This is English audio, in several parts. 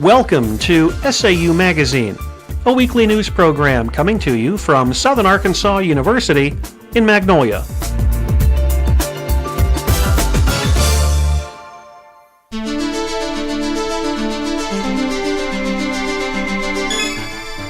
Welcome to SAU Magazine, a weekly news program coming to you from Southern Arkansas University in Magnolia.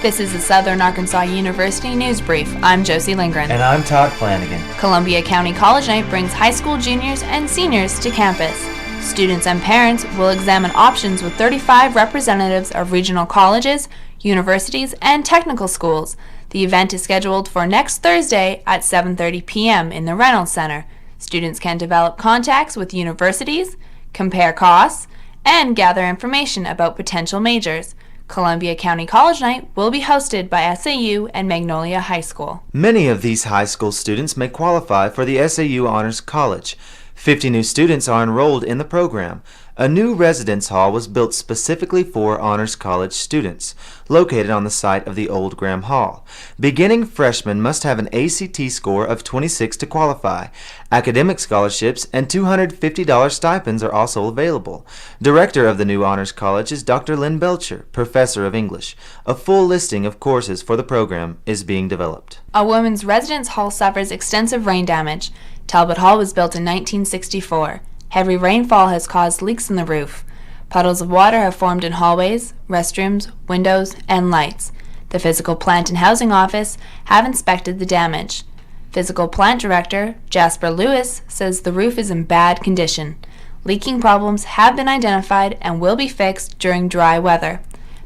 This is the Southern Arkansas University News Brief. I'm Josie Lindgrin. And I'm Todd Flanagan. Columbia County College Night brings high school juniors and seniors to campus. Students and parents will examine options with 35 representatives of regional colleges, universities, and technical schools. The event is scheduled for next Thursday at 7:30 p.m. in the Reynolds Center. Students can develop contacts with universities, compare costs, and gather information about potential majors. Columbia County College Night will be hosted by SAU and Magnolia High School. Many of these high school students may qualify for the SAU Honors College. 50 new students are enrolled in the program. A new residence hall was built specifically for Honors College students, located on the site of the old Graham Hall. Beginning freshmen must have an ACT score of 26 to qualify. Academic scholarships and $250 stipends are also available. Director of the new Honors College is Dr. Lynn Belcher, Professor of English. A full listing of courses for the program is being developed. A women's residence hall suffers extensive rain damage. Talbot Hall was built in 1964. Heavy rainfall has caused leaks in the roof. Puddles of water have formed in hallways, restrooms, windows, and lights. The Physical Plant and Housing Office have inspected the damage. Physical Plant Director Jasper Lewis says the roof is in bad condition. Leaking problems have been identified and will be fixed during dry weather.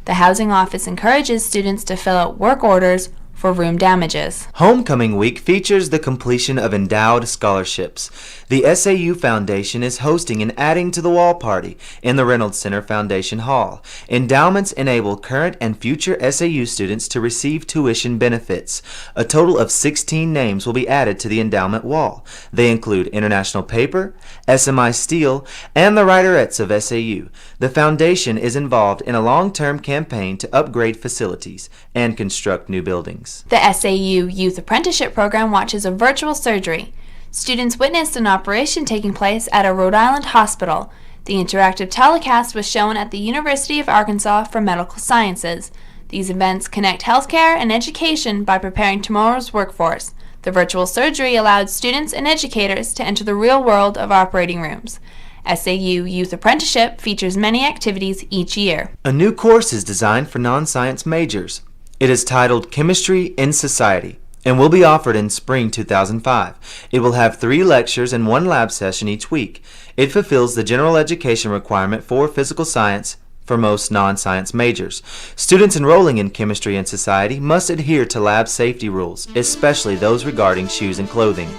The Housing Office encourages students to fill out work orders for room damages. Homecoming Week features the completion of endowed scholarships. The SAU Foundation is hosting an Adding to the Wall party in the Reynolds Center Foundation Hall. Endowments enable current and future SAU students to receive tuition benefits. A total of 16 names will be added to the endowment wall. They include International Paper, SMI Steel, and the Writerettes of SAU. The foundation is involved in a long-term campaign to upgrade facilities and construct new buildings. The SAU Youth Apprenticeship Program watches a virtual surgery. Students witnessed an operation taking place at a Rhode Island hospital. The interactive telecast was shown at the University of Arkansas for Medical Sciences. These events connect healthcare and education by preparing tomorrow's workforce. The virtual surgery allowed students and educators to enter the real world of operating rooms. SAU Youth Apprenticeship features many activities each year. A new course is designed for non-science majors. It is titled Chemistry in Society and will be offered in spring 2005. It will have 3 lectures and 1 lab session each week. It fulfills the general education requirement for physical science for most non-science majors. Students enrolling in Chemistry in Society must adhere to lab safety rules, especially those regarding shoes and clothing.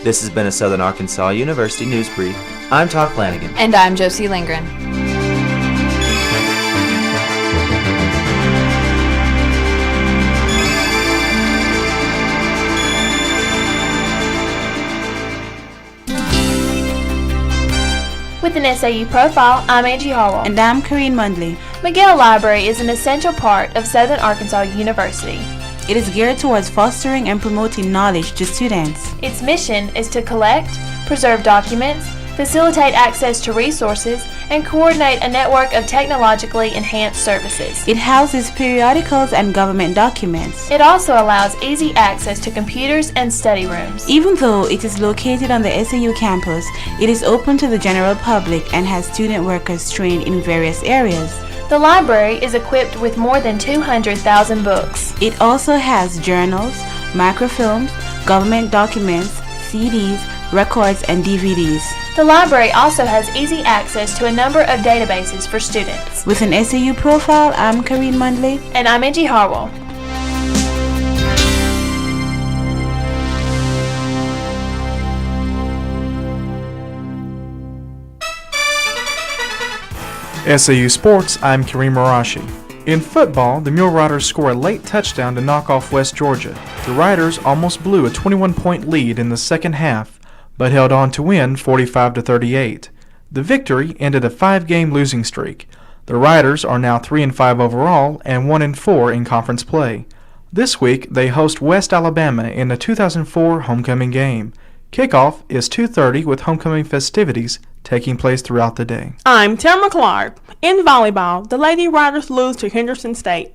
This has been a Southern Arkansas University News Brief. I'm Todd Flanagan. And I'm Josie Lindgren. With an SAU profile, I'm Angie Harwell. And I'm Kharine Mundley. McGill Library is an essential part of Southern Arkansas University. It is geared towards fostering and promoting knowledge to students. Its mission is to collect, preserve documents, facilitate access to resources, and coordinate a network of technologically enhanced services. It houses periodicals and government documents. It also allows easy access to computers and study rooms. Even though it is located on the SAU campus, it is open to the general public and has student workers trained in various areas. The library is equipped with more than 200,000 books. It also has journals, microfilms, government documents, CDs, records, and DVDs. The library also has easy access to a number of databases for students. With an SAU profile, I'm Kharine Mundley. And I'm Angie Harwell. SAU Sports, I'm Kerim Marashi. In football, the Mule Riders score a late touchdown to knock off West Georgia. The Riders almost blew a 21-point lead in the second half, but held on to win 45-38. The victory ended a 5-game losing streak. The Riders are now 3-5 overall and 1-4 in conference play. This week, they host West Alabama in the 2004 homecoming game. Kickoff is 2:30 with homecoming festivities taking place throughout the day. I'm Tamara Clark. In volleyball, the Lady Riders lose to Henderson State.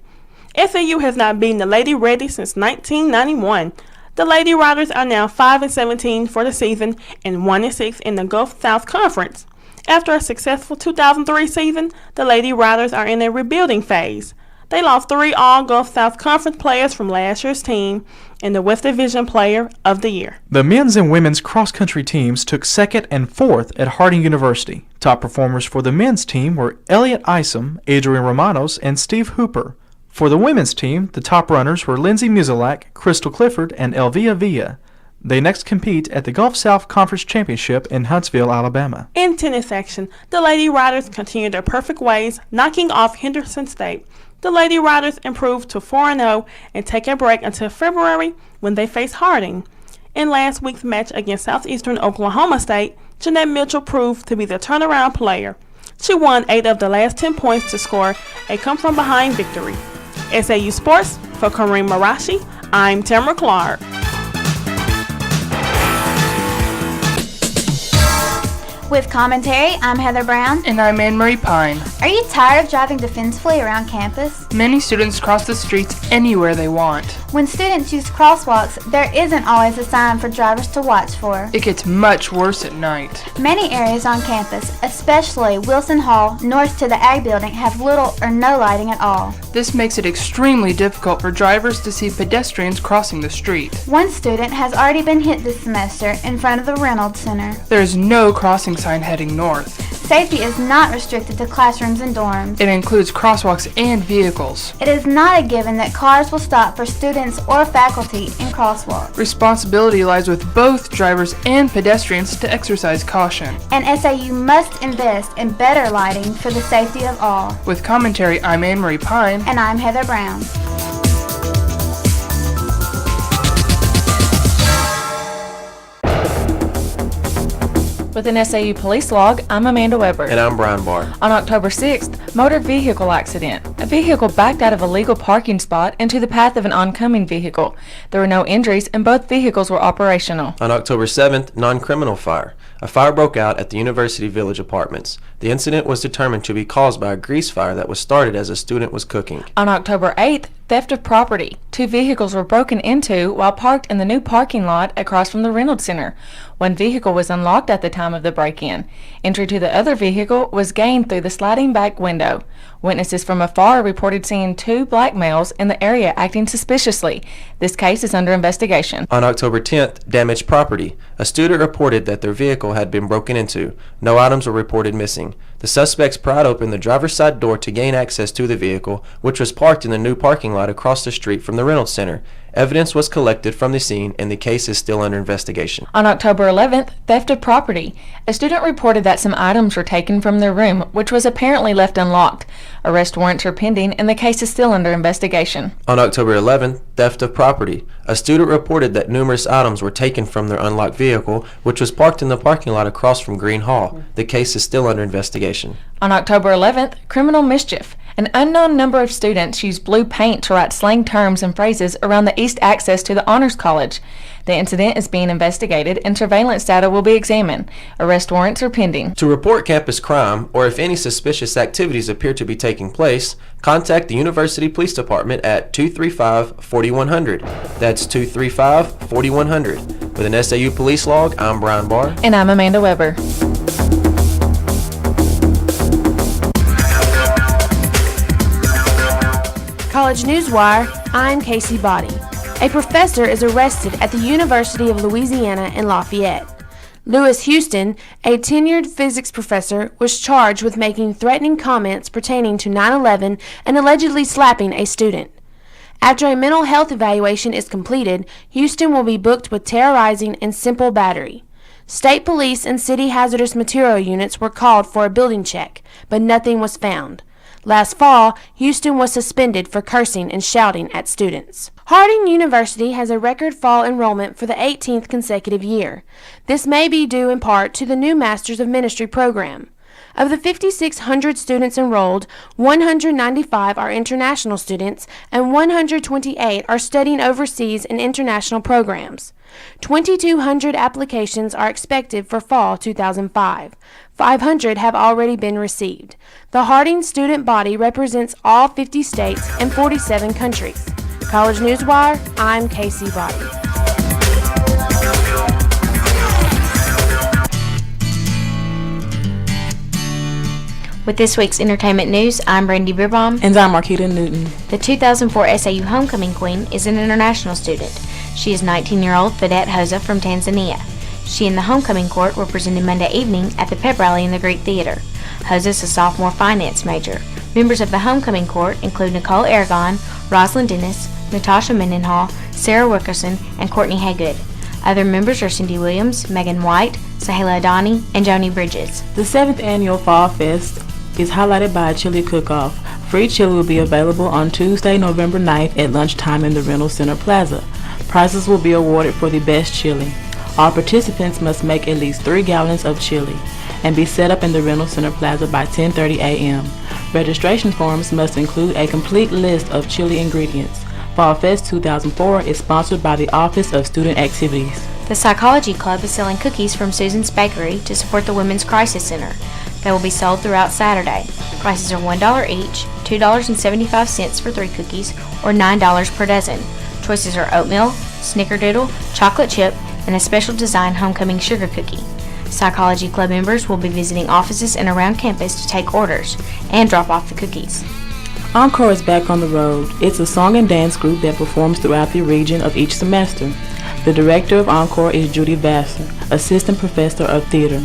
SAU has not beaten the Lady Reddy since 1991. The Lady Riders are now 5-17 for the season and 1-6 in the Gulf South Conference. After a successful 2003 season, the Lady Riders are in a rebuilding phase. They lost 3 All-Gulf South Conference players from last year's team and the West Division Player of the Year. The men's and women's cross-country teams took 2nd and 4th at Harding University. Top performers for the men's team were Elliot Isom, Adrian Romanos, and Steve Hooper. For the women's team, the top runners were Lindsay Musilak, Crystal Clifford, and Elvia Villa. They next compete at the Gulf South Conference Championship in Huntsville, Alabama. In tennis action, the Lady Riders continue their perfect ways, knocking off Henderson State. The Lady Riders improved to 4-0 and take a break until February when they face Harding. In last week's match against Southeastern Oklahoma State, Jeanette Mitchell proved to be the turnaround player. She won 8 of the last 10 points to score a come-from-behind victory. SAU Sports, for Kharine Marashi, I'm Tamara Clark. With commentary, I'm Heather Brown. And I'm Annmarie Pine. Are you tired of driving defensively around campus? Many students cross the streets anywhere they want. When students use crosswalks, there isn't always a sign for drivers to watch for. It gets much worse at night. Many areas on campus, especially Wilson Hall, north to the Ag Building, have little or no lighting at all. This makes it extremely difficult for drivers to see pedestrians crossing the street. One student has already been hit this semester in front of the Reynolds Center. There is no crossing sign heading north. Safety is not restricted to classrooms and dorms. It includes crosswalks and vehicles. It is not a given that cars will stop for students or faculty in crosswalks. Responsibility lies with both drivers and pedestrians to exercise caution. And SAU must invest in better lighting for the safety of all. With commentary, I'm Annmarie Pine. And I'm Heather Brown. With an SAU police log, I'm Amanda Weber. And I'm Brian Barr. On October 6th, motor vehicle accident. A vehicle backed out of a legal parking spot into the path of an oncoming vehicle. There were no injuries and both vehicles were operational. On October 7th, non-criminal fire. A fire broke out at the University Village Apartments. The incident was determined to be caused by a grease fire that was started as a student was cooking. On October 8th, theft of property. 2 vehicles were broken into while parked in the new parking lot across from the Reynolds Center. One vehicle was unlocked at the time of the break-in. Entry to the other vehicle was gained through the sliding back window. Witnesses from afar reported seeing 2 black males in the area acting suspiciously. This case is under investigation. On October 10th, damaged property. A student reported that their vehicle had been broken into. No items were reported missing. The suspects pried open the driver's side door to gain access to the vehicle, which was parked in the new parking lot across the street from the Reynolds Center. Evidence was collected from the scene and the case is still under investigation. On October 11th, theft of property. A student reported that some items were taken from their room, which was apparently left unlocked. Arrest warrants are pending and the case is still under investigation. On October 11th, theft of property. A student reported that numerous items were taken from their unlocked vehicle, which was parked in the parking lot across from Green Hall. The case is still under investigation. On October 11th, criminal mischief. An unknown number of students used blue paint to write slang terms and phrases around the east access to the Honors College. The incident is being investigated and surveillance data will be examined. Arrest warrants are pending. To report campus crime or if any suspicious activities appear to be taking place, contact the University Police Department at 235-4100. That's 235-4100. With an SAU police log, I'm Brian Barr. And I'm Amanda Weber. College Newswire, I'm Casey Boddie. A professor is arrested at the University of Louisiana in Lafayette. Lewis Houston, a tenured physics professor, was charged with making threatening comments pertaining to 9/11 and allegedly slapping a student. After a mental health evaluation is completed, Houston will be booked with terrorizing and simple battery. State police and city hazardous material units were called for a building check, but nothing was found. Last fall, Houston was suspended for cursing and shouting at students. Harding University has a record fall enrollment for the 18th consecutive year. This may be due in part to the new Masters of Ministry program. Of the 5,600 students enrolled, 195 are international students and 128 are studying overseas in international programs. 2,200 applications are expected for fall 2005. 500 have already been received. The Harding student body represents all 50 states and 47 countries. College Newswire, I'm Casey Boddie. With this week's entertainment news, I'm Brandy Bierbaum. And I'm Marquita Newton. The 2004 SAU Homecoming Queen is an international student. She is 19-year-old Fidette Hosa from Tanzania. She and the homecoming court were presented Monday evening at the pep rally in the Greek Theater. Hosa is a sophomore finance major. Members of the homecoming court include Nicole Aragon, Rosalind Dennis, Natasha Mendenhall, Sarah Wilkerson, and Courtney Haygood. Other members are Cindy Williams, Megan White, Sahela Adani, and Joni Bridges. The 7th annual Fall Fest is highlighted by a chili cook-off. Free chili will be available on Tuesday, November 9th at lunchtime in the Reynolds Center Plaza. Prizes will be awarded for the best chili. All participants must make at least 3 gallons of chili and be set up in the Reynolds Center Plaza by 10:30 a.m. Registration forms must include a complete list of chili ingredients. Fall Fest 2004 is sponsored by the Office of Student Activities. The Psychology Club is selling cookies from Susan's Bakery to support the Women's Crisis Center. They will be sold throughout Saturday. Prices are $1 each, $2.75 for 3 cookies, or $9 per dozen. Choices are oatmeal, snickerdoodle, chocolate chip, and a special design homecoming sugar cookie. Psychology Club members will be visiting offices and around campus to take orders and drop off the cookies. Encore is back on the road. It's a song and dance group that performs throughout the region of each semester. The director of Encore is Judy Vassar, assistant professor of theater.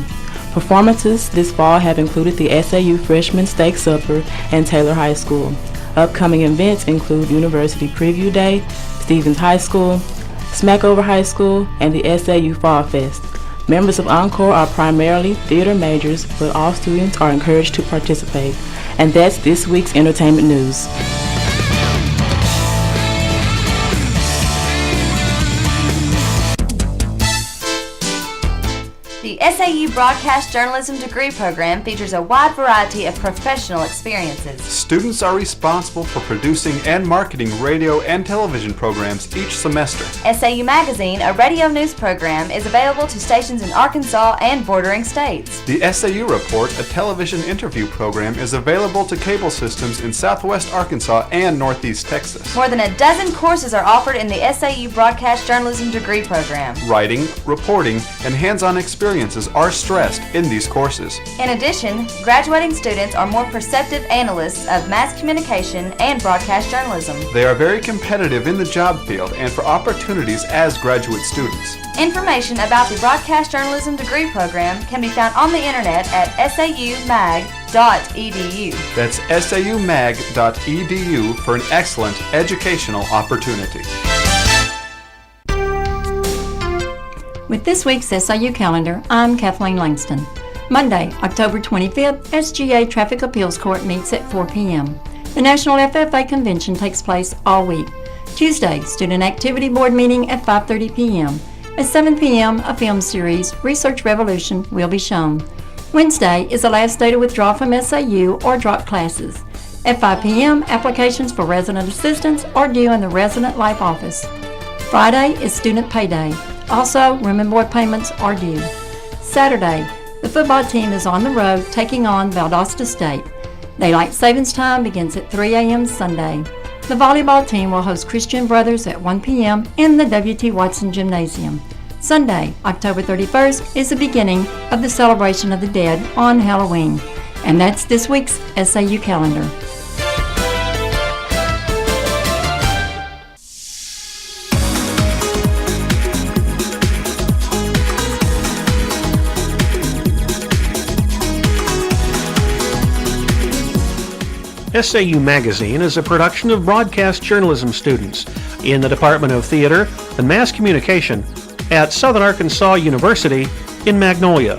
Performances this fall have included the SAU Freshman Steak Supper and Taylor High School. Upcoming events include University Preview Day, Stevens High School, Smackover High School, and the SAU Fall Fest. Members of Encore are primarily theater majors, but all students are encouraged to participate. And that's this week's entertainment news. The SAU Broadcast Journalism degree program features a wide variety of professional experiences. Students are responsible for producing and marketing radio and television programs each semester. SAU Magazine, a radio news program, is available to stations in Arkansas and bordering states. The SAU Report, a television interview program, is available to cable systems in Southwest Arkansas and Northeast Texas. More than a dozen courses are offered in the SAU Broadcast Journalism degree program. Writing, reporting, and hands-on experiences are stressed in these courses. In addition, graduating students are more perceptive analysts of mass communication and broadcast journalism. They are very competitive in the job field and for opportunities as graduate students. Information about the Broadcast Journalism degree program can be found on the internet at saumag.edu. That's saumag.edu for an excellent educational opportunity. With this week's SAU calendar, I'm Kathleen Langston. Monday, October 25th, SGA Traffic Appeals Court meets at 4 p.m. The National FFA Convention takes place all week. Tuesday, Student Activity Board meeting at 5:30 p.m. At 7 p.m., a film series, Research Revolution, will be shown. Wednesday is the last day to withdraw from SAU or drop classes. At 5 p.m., applications for resident assistants are due in the Resident Life Office. Friday is Student Pay Day. Also, room and board payments are due. Saturday, the football team is on the road taking on Valdosta State. Daylight savings time begins at 3 a.m. Sunday. The volleyball team will host Christian Brothers at 1 p.m. in the W.T. Watson Gymnasium. Sunday, October 31st, is the beginning of the celebration of the dead on Halloween. And that's this week's SAU calendar. SAU Magazine is a production of broadcast journalism students in the Department of Theater and Mass Communication at Southern Arkansas University in Magnolia.